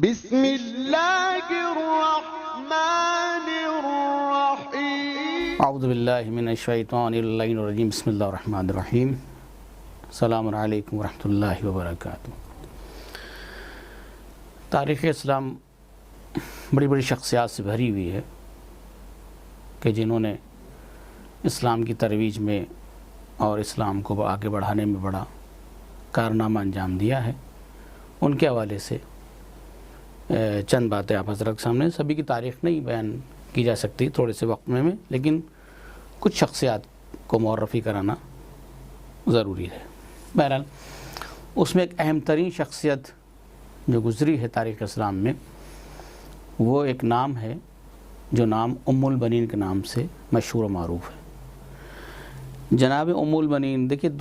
بسم اللہ الرحمن الرحیم اعوذ باللہ من الشیطان اللعین الرجیم بسم اللہ الرحمن الرحیم السلام علیکم ورحمۃ اللہ وبرکاتہ۔ تاریخ اسلام بڑی بڑی شخصیات سے بھری ہوئی ہے کہ جنہوں نے اسلام کی ترویج میں اور اسلام کو آگے بڑھانے میں بڑا کارنامہ انجام دیا ہے۔ ان کے حوالے سے چند باتیں آپ حضرت کے سامنے، سبھی کی تاریخ نہیں بیان کی جا سکتی تھوڑے سے وقت میں لیکن کچھ شخصیات کو معرفی کرانا ضروری ہے۔ بہرحال اس میں ایک اہم ترین شخصیت جو گزری ہے تاریخ اسلام میں، وہ ایک نام ہے جو نام ام البنین کے نام سے مشہور و معروف ہے۔ جناب ام البنین، دیکھیے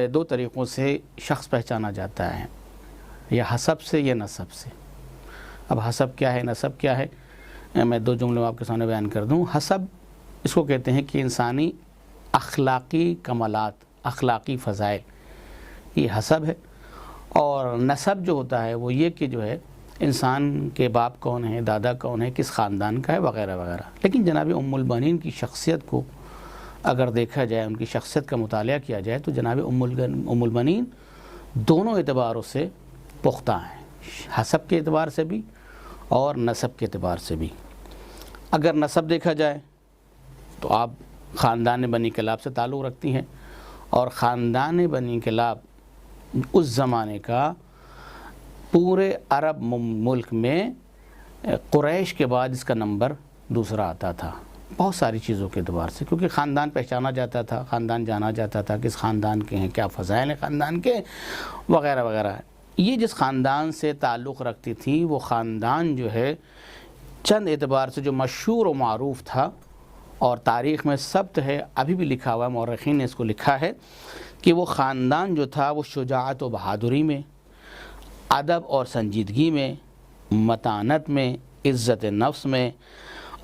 دو طریقوں سے شخص پہچانا جاتا ہے، یا حسب سے یا نسب سے۔ اب حسب کیا ہے، نسب کیا ہے، میں دو جملے آپ کے سامنے بیان کر دوں۔ حسب اس کو کہتے ہیں کہ انسانی اخلاقی کمالات، اخلاقی فضائل، یہ حسب ہے۔ اور نسب جو ہوتا ہے وہ یہ کہ جو ہے انسان کے باپ کون ہے، دادا کون ہے، کس خاندان کا ہے، وغیرہ وغیرہ۔ لیکن جناب ام البنین کی شخصیت کو اگر دیکھا جائے، ان کی شخصیت کا مطالعہ کیا جائے تو جناب ام البنین دونوں اعتباروں سے پختہ ہیں، حسب کے اعتبار سے بھی اور نسب کے اعتبار سے بھی۔ اگر نسب دیکھا جائے تو آپ خاندان بنی کلاب سے تعلق رکھتی ہیں، اور خاندان بنی کلاب اس زمانے کا پورے عرب ملک میں قریش کے بعد اس کا نمبر دوسرا آتا تھا، بہت ساری چیزوں کے اعتبار سے، کیونکہ خاندان پہچانا جاتا تھا، خاندان جانا جاتا تھا، کس خاندان کے ہیں، کیا فضائل ہیں خاندان کے، وغیرہ وغیرہ۔ یہ جس خاندان سے تعلق رکھتی تھی وہ خاندان جو ہے چند اعتبار سے جو مشہور و معروف تھا، اور تاریخ میں ثبت ہے، ابھی بھی لکھا ہوا ہے، مورخین نے اس کو لکھا ہے کہ وہ خاندان جو تھا وہ شجاعت و بہادری میں، ادب اور سنجیدگی میں، متانت میں، عزت نفس میں،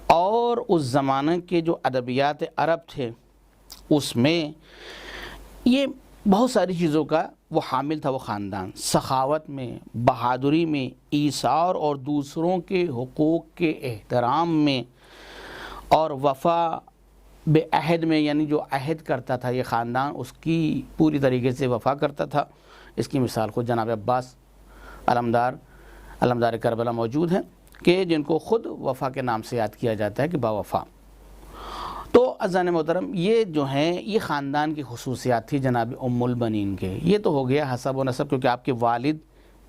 اور اس زمانے کے جو ادبیات عرب تھے اس میں یہ بہت ساری چیزوں کا وہ حامل تھا۔ وہ خاندان سخاوت میں، بہادری میں، ایثار اور دوسروں کے حقوق کے احترام میں، اور وفا بے عہد میں، یعنی جو عہد کرتا تھا یہ خاندان اس کی پوری طریقے سے وفا کرتا تھا۔ اس کی مثال خود جناب عباس علمدار کربلا موجود ہیں کہ جن کو خود وفا کے نام سے یاد کیا جاتا ہے کہ باوفا۔ تو عزیزان محترم، یہ جو ہیں یہ خاندان کی خصوصیات تھی جناب ام البنین کے۔ یہ تو ہو گیا حسب و نسب، کیونکہ آپ کے والد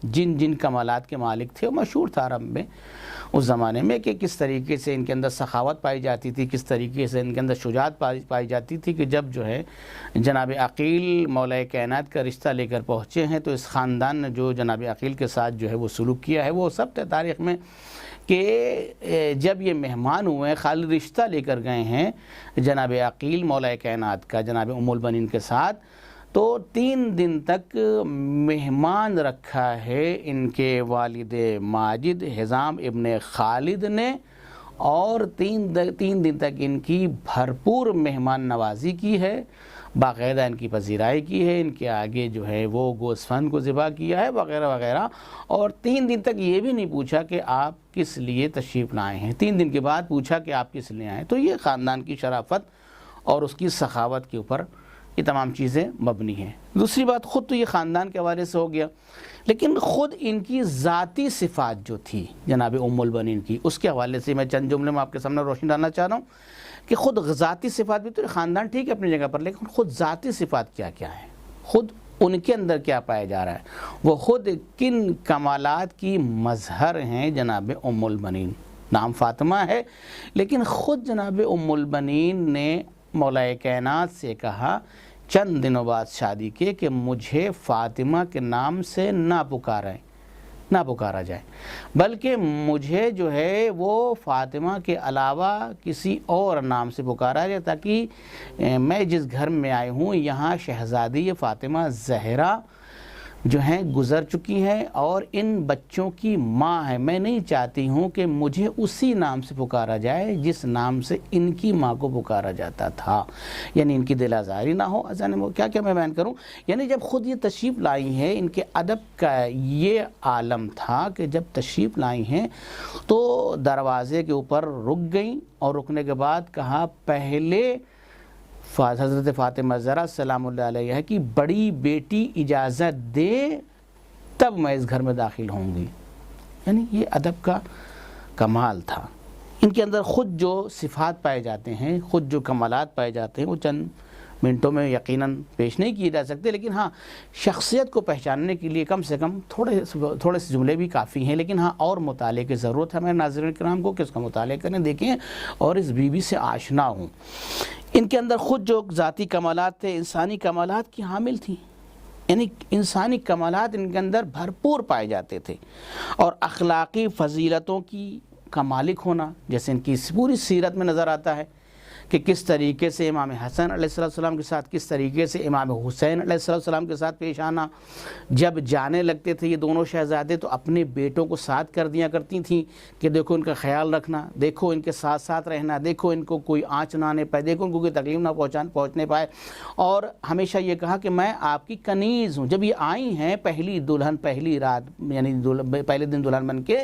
جن کمالات کے مالک تھے وہ مشہور تھا عرب میں اس زمانے میں، کہ کس طریقے سے ان کے اندر سخاوت پائی جاتی تھی، کس طریقے سے ان کے اندر شجاعت پائی جاتی تھی، کہ جب جو ہے جناب عقیل مولا کائنات کا رشتہ لے کر پہنچے ہیں تو اس خاندان نے جو جناب عقیل کے ساتھ جو ہے وہ سلوک کیا ہے وہ سب تاریخ میں، کہ جب یہ مہمان ہوئے ہیں، خالی رشتہ لے کر گئے ہیں جناب عقیل مولا کائنات کا جناب ام البنین کے ساتھ، تو 3 دن تک مہمان رکھا ہے ان کے والد ماجد حزام ابن خالد نے، اور 3 دن تک ان کی بھرپور مہمان نوازی کی ہے، باقاعدہ ان کی پذیرائی کی ہے، ان کے آگے جو ہے وہ گوسفند کو ذبح کیا ہے، وغیرہ وغیرہ۔ اور 3 دن تک یہ بھی نہیں پوچھا کہ آپ کس لیے تشریف لائے ہیں، 3 دن کے بعد پوچھا کہ آپ کس لیے آئے۔ تو یہ خاندان کی شرافت اور اس کی سخاوت کے اوپر یہ تمام چیزیں مبنی ہیں۔ دوسری بات، خود تو یہ خاندان کے حوالے سے ہو گیا، لیکن خود ان کی ذاتی صفات جو تھی جناب ام البنین کی، اس کے حوالے سے میں چند جملے میں آپ کے سامنے روشنی ڈالنا چاہ رہا ہوں کہ خود ذاتی صفات بھی تو خاندان ٹھیک ہے اپنی جگہ پر، لیکن خود ذاتی صفات کیا کیا ہیں، خود ان کے اندر کیا پایا جا رہا ہے، وہ خود کن کمالات کی مظہر ہیں جناب ام البنین۔ نام فاطمہ ہے، لیکن خود جناب ام البنین نے مولا کائنات سے کہا چند دنوں بعد شادی کے کہ مجھے فاطمہ کے نام سے نہ پکارا جائے، بلکہ مجھے جو ہے وہ فاطمہ کے علاوہ کسی اور نام سے پکارا جائے، تاکہ میں جس گھر میں آئی ہوں یہاں شہزادی فاطمہ زہرا جو ہیں گزر چکی ہیں اور ان بچوں کی ماں ہے. میں نہیں چاہتی ہوں کہ مجھے اسی نام سے پکارا جائے جس نام سے ان کی ماں کو پکارا جاتا تھا, یعنی ان کی دل آزاری نہ ہو. کیا میں بیان کروں, یعنی جب خود یہ تشریف لائی ہیں, ان کے ادب کا یہ عالم تھا کہ جب تشریف لائی ہیں تو دروازے کے اوپر رک گئیں, اور رکنے کے بعد کہا پہلے حضرت فاطمہ زہرا سلام اللہ علیہ کی بڑی بیٹی اجازت دے تب میں اس گھر میں داخل ہوں گی. یعنی یہ ادب کا کمال تھا. ان کے اندر خود جو صفات پائے جاتے ہیں, خود جو کمالات پائے جاتے ہیں, وہ چند منٹوں میں یقیناً پیش نہیں کیے جا سکتے, لیکن ہاں شخصیت کو پہچاننے کے لیے کم سے کم تھوڑے سے جملے بھی کافی ہیں. لیکن ہاں اور مطالعے کی ضرورت ہے میرے ناظرین کرام کو کہ اس کا مطالعہ کریں, دیکھیں اور اس بیوی سے آشنا ہوں. ان کے اندر خود جو ذاتی کمالات تھے انسانی کمالات کی حامل تھیں, یعنی انسانی کمالات ان کے اندر بھرپور پائے جاتے تھے, اور اخلاقی فضیلتوں کا مالک ہونا جیسے ان کی پوری سیرت میں نظر آتا ہے کہ کس طریقے سے امام حسن علیہ السلام کے ساتھ, کس طریقے سے امام حسین علیہ السلام کے ساتھ پیش آنا. جب جانے لگتے تھے یہ دونوں شہزادے تو اپنے بیٹوں کو ساتھ کر دیا کرتی تھیں کہ دیکھو ان کا خیال رکھنا, دیکھو ان کے ساتھ ساتھ رہنا, دیکھو ان کو کوئی آنچ نہ آنے پائے, دیکھو ان کو کوئی تکلیف نہ پہنچنے پائے. اور ہمیشہ یہ کہا کہ میں آپ کی کنیز ہوں. جب یہ آئی ہیں پہلی دلہن پہلی رات, یعنی پہلے دن دلہن بن کے,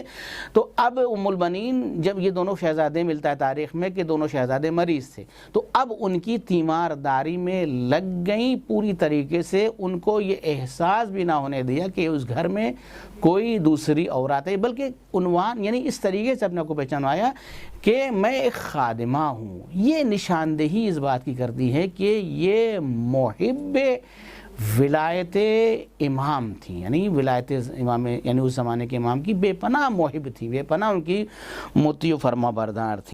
تو اب ام البنین جب یہ دونوں شہزادے ملتا ہے تاریخ میں کہ دونوں شہزادے مریض تھے, تو اب ان کی تیمارداری میں لگ گئیں پوری طریقے سے. ان کو یہ احساس بھی نہ ہونے دیا کہ اس گھر میں کوئی دوسری عورت ہے, بلکہ عنوان یعنی اس طریقے سے اپنے کو پہچانوایا کہ میں ایک خادمہ ہوں. یہ نشاندہی اس بات کی کرتی ہے کہ یہ محب ولایت امام تھی, یعنی ولایت امام یعنی اس زمانے کے امام کی بے پناہ محب تھی, بے پناہ ان کی مطیع و فرما بردار تھی.